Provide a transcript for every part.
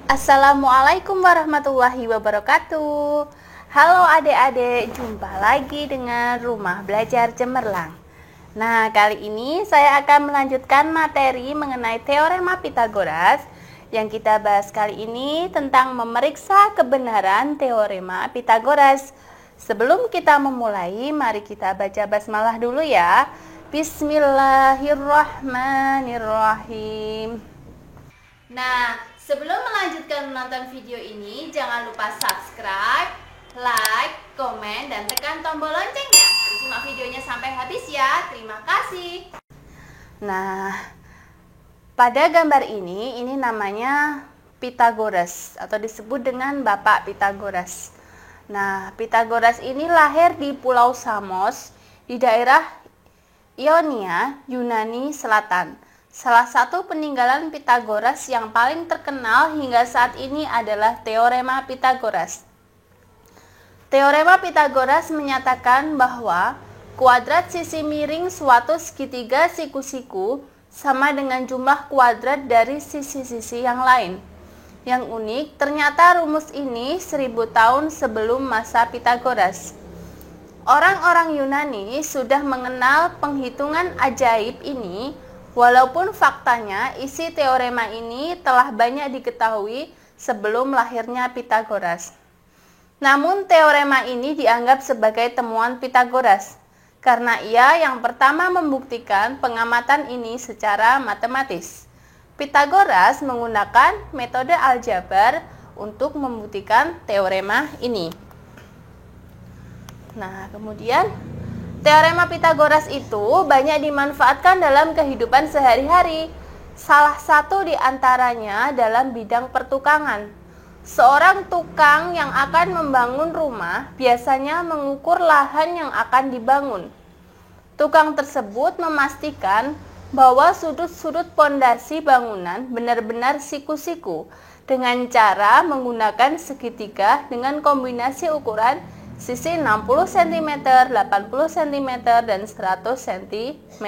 Assalamualaikum warahmatullahi wabarakatuh. Halo adik-adik, jumpa lagi dengan Rumah Belajar Cemerlang. Nah, kali ini saya akan melanjutkan materi mengenai teorema Pitagoras. Yang kita bahas kali ini tentang memeriksa kebenaran teorema Pitagoras. Sebelum kita memulai, mari kita baca basmalah dulu ya. Bismillahirrahmanirrahim. Nah, sebelum melanjutkan menonton video ini, jangan lupa subscribe, like, komen, dan tekan tombol loncengnya. Simak videonya sampai habis ya. Terima kasih. Nah, pada gambar ini namanya Pitagoras atau disebut dengan Bapak Pitagoras. Nah, Pitagoras ini lahir di Pulau Samos di daerah Ionia, Yunani Selatan. Salah satu peninggalan Pitagoras yang paling terkenal hingga saat ini adalah Teorema Pitagoras. Teorema Pitagoras menyatakan bahwa kuadrat sisi miring suatu segitiga siku-siku sama dengan jumlah kuadrat dari sisi-sisi yang lain. Yang unik, ternyata rumus ini 1000 tahun sebelum masa Pitagoras. Orang-orang Yunani sudah mengenal penghitungan ajaib ini. Walaupun faktanya isi teorema ini telah banyak diketahui sebelum lahirnya Pitagoras. Namun teorema ini dianggap sebagai temuan Pitagoras karena ia yang pertama membuktikan pengamatan ini secara matematis. Pitagoras menggunakan metode aljabar untuk membuktikan teorema ini. Nah, kemudian teorema Pitagoras itu banyak dimanfaatkan dalam kehidupan sehari-hari. Salah satu di antaranya dalam bidang pertukangan. Seorang tukang yang akan membangun rumah biasanya mengukur lahan yang akan dibangun. Tukang tersebut memastikan bahwa sudut-sudut pondasi bangunan benar-benar siku-siku dengan cara menggunakan segitiga dengan kombinasi ukuran sisi 60 cm, 80 cm, dan 100 cm.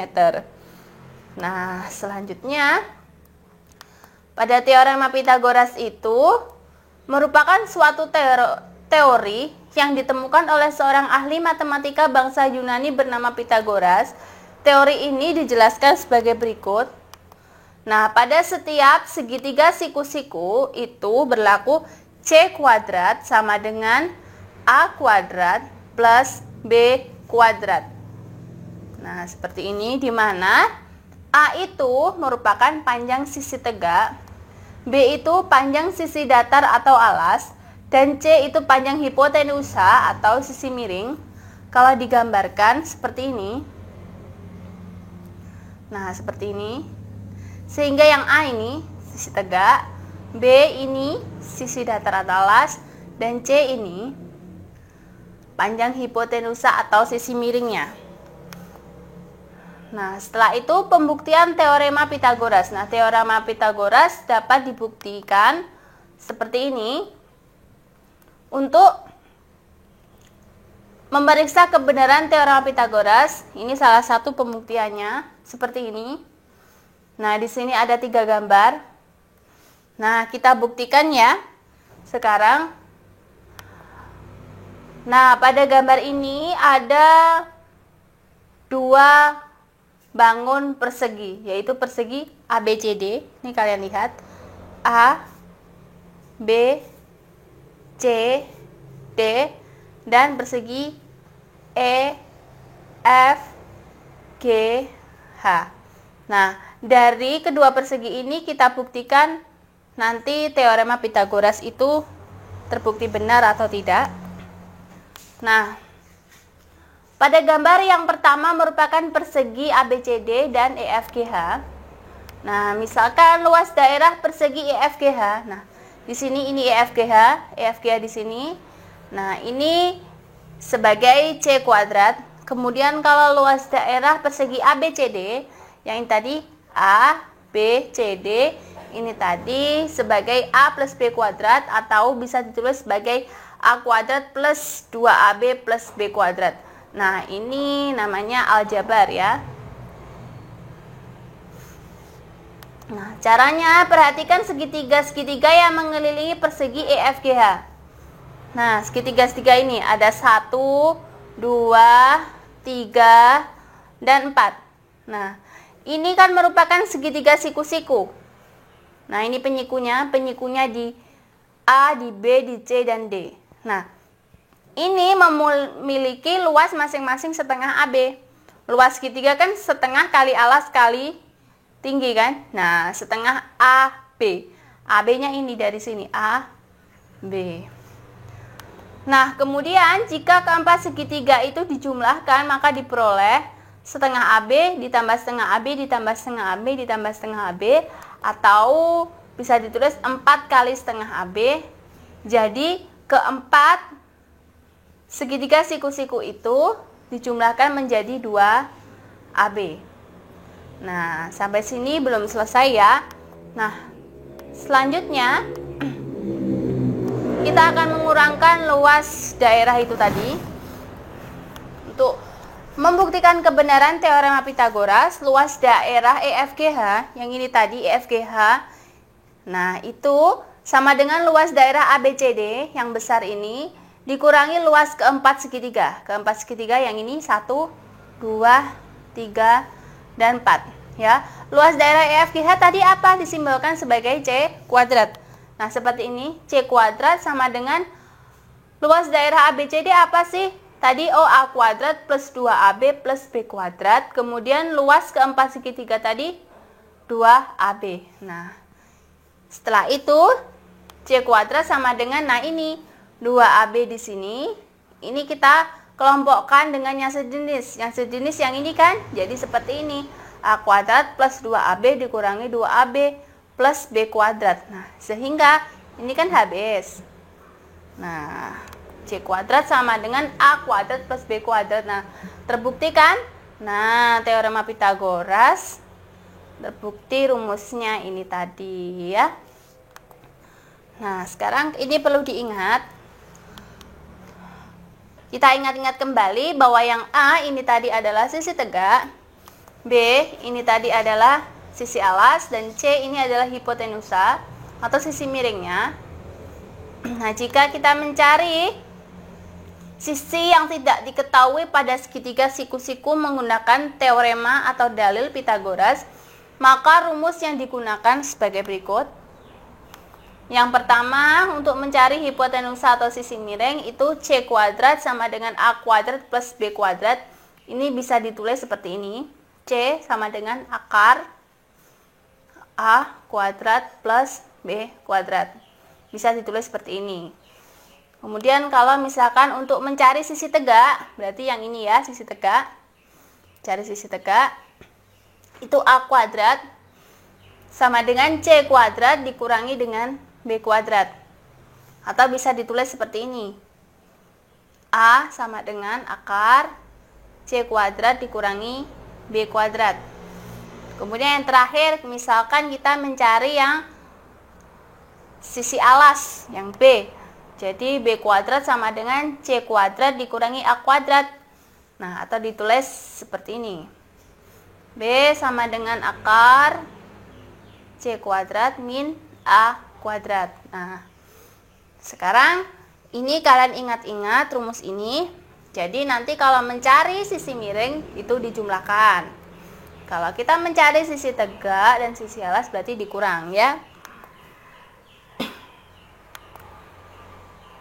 Nah, selanjutnya pada teorema Pitagoras itu merupakan suatu teori yang ditemukan oleh seorang ahli matematika bangsa Yunani bernama Pitagoras. Teori ini dijelaskan sebagai berikut. Nah, pada setiap segitiga siku-siku itu berlaku C kuadrat sama dengan A kuadrat plus B kuadrat. Nah, seperti ini, di mana A itu merupakan panjang sisi tegak, B itu panjang sisi datar atau alas, dan C itu panjang hipotenusa atau sisi miring. Kalau digambarkan seperti ini. Nah, seperti ini. Sehingga yang A ini sisi tegak, B ini sisi datar atau alas, dan C ini panjang hipotenusa atau sisi miringnya. Nah, setelah itu pembuktian teorema Pitagoras. Nah, teorema Pitagoras dapat dibuktikan seperti ini. Untuk memeriksa kebenaran teorema Pitagoras, ini salah satu pembuktiannya seperti ini. Nah, di sini ada 3 gambar. Nah, kita buktikan ya sekarang. Nah, pada gambar ini ada 2 bangun persegi, yaitu persegi ABCD. Ini kalian lihat, A, B, C, D, dan persegi E, F, G, H. Nah, dari kedua persegi ini kita buktikan nanti teorema Pitagoras itu terbukti benar atau tidak. Nah, pada gambar yang pertama merupakan persegi ABCD dan EFGH. Nah, misalkan luas daerah persegi EFGH. Nah, di sini ini EFGH di sini. Nah, ini sebagai C kuadrat. Kemudian kalau luas daerah persegi ABCD, yang ini tadi A, B, C, D, ini tadi sebagai A plus B kuadrat atau bisa ditulis sebagai A kuadrat plus 2AB plus B kuadrat. Nah, ini namanya aljabar ya. Nah, caranya perhatikan segitiga-segitiga yang mengelilingi persegi EFGH. Nah, segitiga-segitiga ini ada 1, 2, 3, dan 4. Nah, ini kan merupakan segitiga siku-siku. Nah, ini penyikunya di A, di B, di C, dan D. Nah, ini memiliki luas masing-masing setengah AB. Luas segitiga kan setengah kali alas kali tinggi kan? Nah, setengah AB. AB-nya ini dari sini, A, B. Nah, kemudian jika keempat segitiga itu dijumlahkan, maka diperoleh setengah AB ditambah setengah AB ditambah setengah AB ditambah setengah AB, atau bisa ditulis 4 kali setengah AB. Jadi, keempat segitiga siku-siku itu dijumlahkan menjadi 2 AB. Nah, sampai sini belum selesai ya. Nah, selanjutnya kita akan mengurangkan luas daerah itu tadi. Untuk membuktikan kebenaran teorema Pitagoras, luas daerah EFGH, yang ini tadi EFGH, nah itu sama dengan luas daerah ABCD yang besar ini dikurangi luas keempat segitiga. Keempat segitiga yang ini 1, 2, 3, dan 4 ya. Luas daerah EFGH tadi apa? Disimbolkan sebagai C kuadrat. Nah, seperti ini, C kuadrat sama dengan luas daerah ABCD apa sih? Tadi OA kuadrat plus 2AB plus B kuadrat. Kemudian luas keempat segitiga tadi 2AB. Nah, setelah itu C kuadrat sama dengan, nah ini 2AB di sini. Ini kita kelompokkan dengan yang sejenis. Yang sejenis yang ini kan, jadi seperti ini. A kuadrat plus 2AB dikurangi 2AB plus B kuadrat. Nah, sehingga ini kan habis. Nah, C kuadrat sama dengan A kuadrat plus B kuadrat. Nah, terbukti kan? Nah, teorema Pitagoras terbukti rumusnya ini tadi ya. Nah, sekarang ini perlu diingat. Kita ingat-ingat kembali bahwa yang A ini tadi adalah sisi tegak, B ini tadi adalah sisi alas, dan C ini adalah hipotenusa atau sisi miringnya. Nah, jika kita mencari sisi yang tidak diketahui pada segitiga siku-siku menggunakan teorema atau dalil Pitagoras, maka rumus yang digunakan sebagai berikut. Yang pertama, untuk mencari hipotenusa atau sisi miring itu C kuadrat sama dengan A kuadrat plus B kuadrat. Ini bisa ditulis seperti ini. C sama dengan akar A kuadrat plus B kuadrat. Bisa ditulis seperti ini. Kemudian kalau misalkan untuk mencari sisi tegak, berarti yang ini ya, sisi tegak. Cari sisi tegak. Itu A kuadrat sama dengan C kuadrat dikurangi dengan B kuadrat. Atau bisa ditulis seperti ini. A sama dengan akar C kuadrat dikurangi B kuadrat. Kemudian yang terakhir, misalkan kita mencari yang sisi alas, yang B. Jadi B kuadrat sama dengan C kuadrat dikurangi A kuadrat. Nah, atau ditulis seperti ini. B sama dengan akar C kuadrat min A kuadrat. Nah, sekarang ini kalian ingat-ingat rumus ini. Jadi nanti kalau mencari sisi miring itu dijumlahkan. Kalau kita mencari sisi tegak dan sisi alas berarti dikurang ya.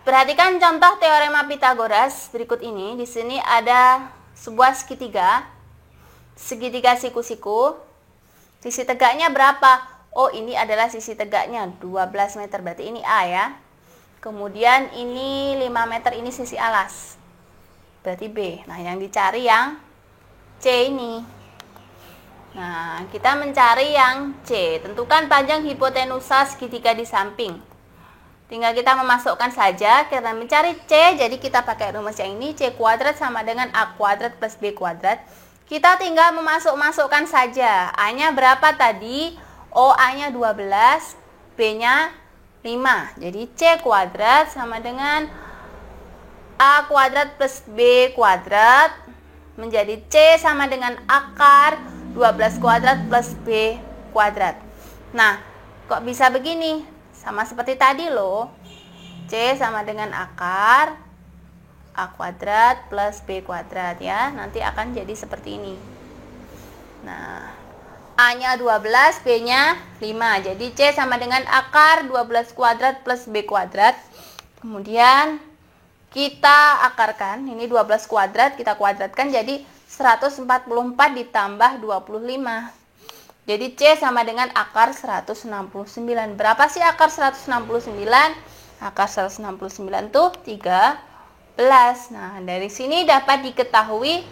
Perhatikan contoh teorema Pitagoras berikut ini. Di sini ada sebuah segitiga. Segitiga siku-siku. Sisi tegaknya berapa? Oh, ini adalah sisi tegaknya 12 meter, berarti ini A ya. Kemudian ini 5 meter, ini sisi alas, berarti B. Nah, yang dicari yang C ini. Nah, kita mencari yang C. Tentukan panjang hipotenusa segitiga di samping. Tinggal kita memasukkan saja. Karena mencari C, jadi kita pakai rumus yang ini. C kuadrat sama dengan A kuadrat plus B kuadrat. Kita tinggal memasukkan saja. A-nya berapa tadi? O A-nya 12, B-nya 5. Jadi C kuadrat sama dengan A kuadrat plus B kuadrat menjadi C sama dengan akar 12 kuadrat plus B kuadrat. Nah, kok bisa begini? Sama seperti tadi loh. C sama dengan akar A kuadrat plus B kuadrat ya. Nanti akan jadi seperti ini. Nah, A-nya 12, B-nya 5. Jadi C sama dengan akar 12 kuadrat plus B kuadrat. Kemudian kita akarkan, ini 12 kuadrat, kita kuadratkan jadi 144 ditambah 25. Jadi C sama dengan akar 169. Berapa sih akar 169? Akar 169 tuh 13. Nah, dari sini dapat diketahui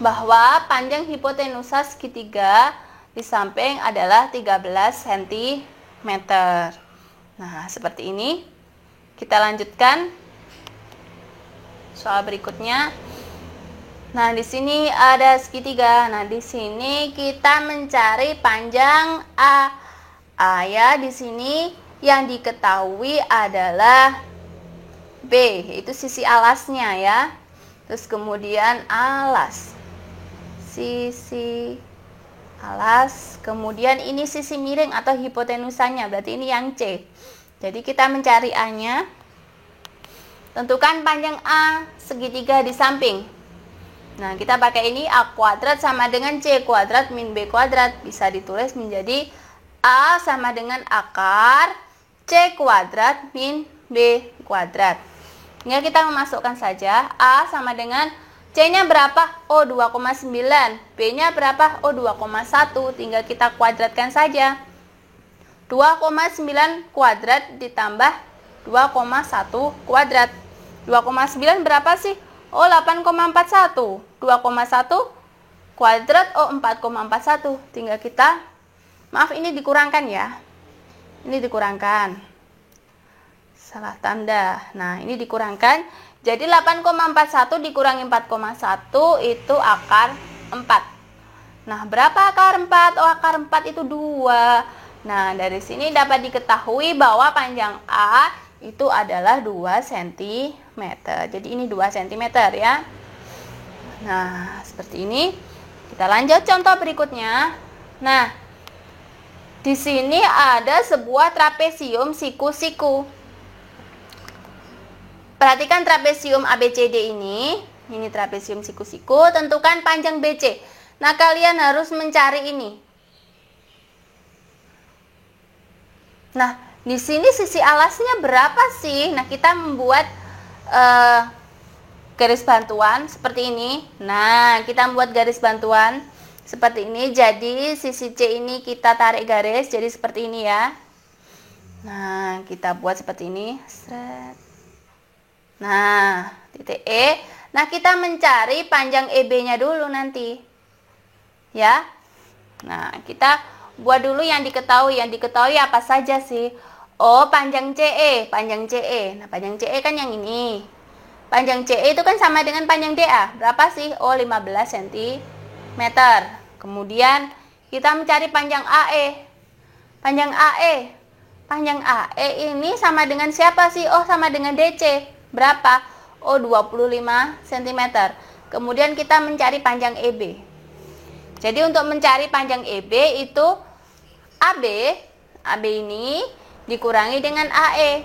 bahwa panjang hipotenusa segitiga di samping adalah 13 cm. Nah, seperti ini. Kita lanjutkan soal berikutnya. Nah, di sini ada segitiga. Nah, di sini kita mencari panjang A. A ya, di sini yang diketahui adalah B, yaitu sisi alasnya ya. Terus kemudian alas. Sisi alas, kemudian ini sisi miring atau hipotenusanya, berarti ini yang C. Jadi kita mencari A-nya. Tentukan panjang A segitiga di samping. Nah, kita pakai ini A kuadrat sama dengan C kuadrat min B kuadrat. Bisa ditulis menjadi A sama dengan akar C kuadrat min B kuadrat. Tinggal kita memasukkan saja. A sama dengan C-nya berapa? Oh, 2,9. B-nya berapa? Oh, 2,1. Tinggal kita kuadratkan saja. 2,9 kuadrat ditambah 2,1 kuadrat. 2,9 berapa sih? Oh, 8,41. 2,1 kuadrat, oh 4,41. Tinggal kita, maaf ini dikurangkan ya. Ini dikurangkan. Salah tanda. Nah, ini dikurangkan. Jadi 8,41 dikurangi 4,1 itu akar 4. Nah, berapa akar 4? Oh, akar 4 itu 2. Nah, dari sini dapat diketahui bahwa panjang A itu adalah 2 cm. Jadi ini 2 cm ya. Nah, seperti ini. Kita lanjut contoh berikutnya. Nah, di sini ada sebuah trapesium siku-siku. Perhatikan trapesium ABCD ini. Ini trapesium siku-siku. Tentukan panjang BC. Nah, kalian harus mencari ini. Nah, di sini sisi alasnya berapa sih? Nah, kita membuat garis bantuan seperti ini. Nah, kita membuat garis bantuan seperti ini. Jadi, sisi C ini kita tarik garis. Jadi, seperti ini ya. Nah, kita buat seperti ini. Nah, titik E. Nah, kita mencari panjang EB-nya dulu nanti. Ya. Nah, kita buat dulu yang diketahui. Yang diketahui apa saja sih? Oh, panjang CE, panjang CE. Nah, panjang CE kan yang ini. Panjang CE itu kan sama dengan panjang DA. Berapa sih? Oh, 15 cm. Kemudian kita mencari panjang AE. Panjang AE. Panjang AE ini sama dengan siapa sih? Oh, sama dengan DC. Berapa? Oh, 25 cm. Kemudian kita mencari panjang EB. Jadi untuk mencari panjang EB itu AB ini dikurangi dengan AE.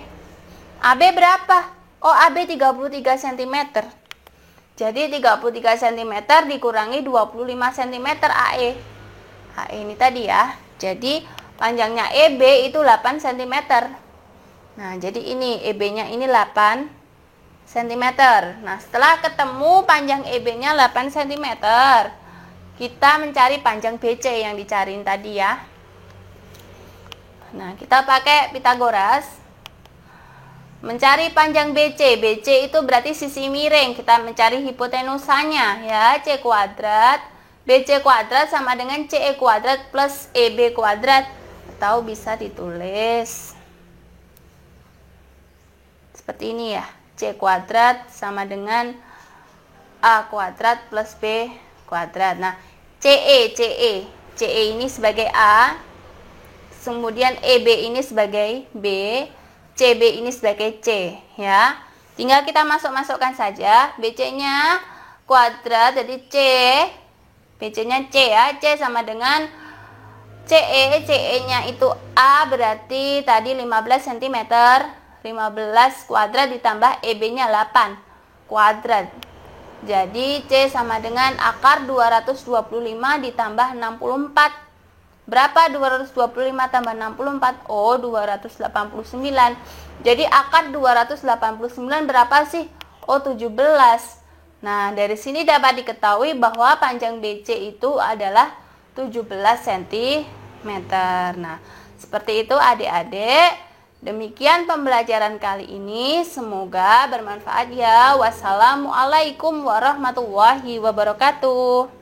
AB berapa? Oh, AB 33 cm. Jadi 33 cm dikurangi 25 cm AE. AE ini tadi ya. Jadi panjangnya EB itu 8 cm. Nah, jadi ini EB-nya ini 8 cm. Nah, setelah ketemu panjang EB-nya 8 cm, kita mencari panjang BC yang dicariin tadi ya. Nah, kita pakai Pitagoras. Mencari panjang BC. BC itu berarti sisi miring. Kita mencari hipotenusanya ya, C kuadrat. BC kuadrat sama dengan CE kuadrat plus EB kuadrat. Atau bisa ditulis seperti ini ya. C kuadrat sama dengan A kuadrat plus B kuadrat. Nah, CE ini sebagai A. Kemudian EB ini sebagai B, CB ini sebagai C ya. Tinggal kita masukkan saja. BC-nya kuadrat jadi C. BC-nya C ya. C sama dengan CE-nya itu A berarti tadi 15 cm, 15 kuadrat ditambah EB-nya 8 kuadrat. Jadi C sama dengan akar 225 ditambah 64. Berapa 225 tambah 64? Oh, 289. Jadi akar 289 berapa sih? Oh, 17. Nah, dari sini dapat diketahui bahwa panjang BC itu adalah 17 cm. Nah, seperti itu adik-adik. Demikian pembelajaran kali ini. Semoga bermanfaat ya. Wassalamualaikum warahmatullahi wabarakatuh.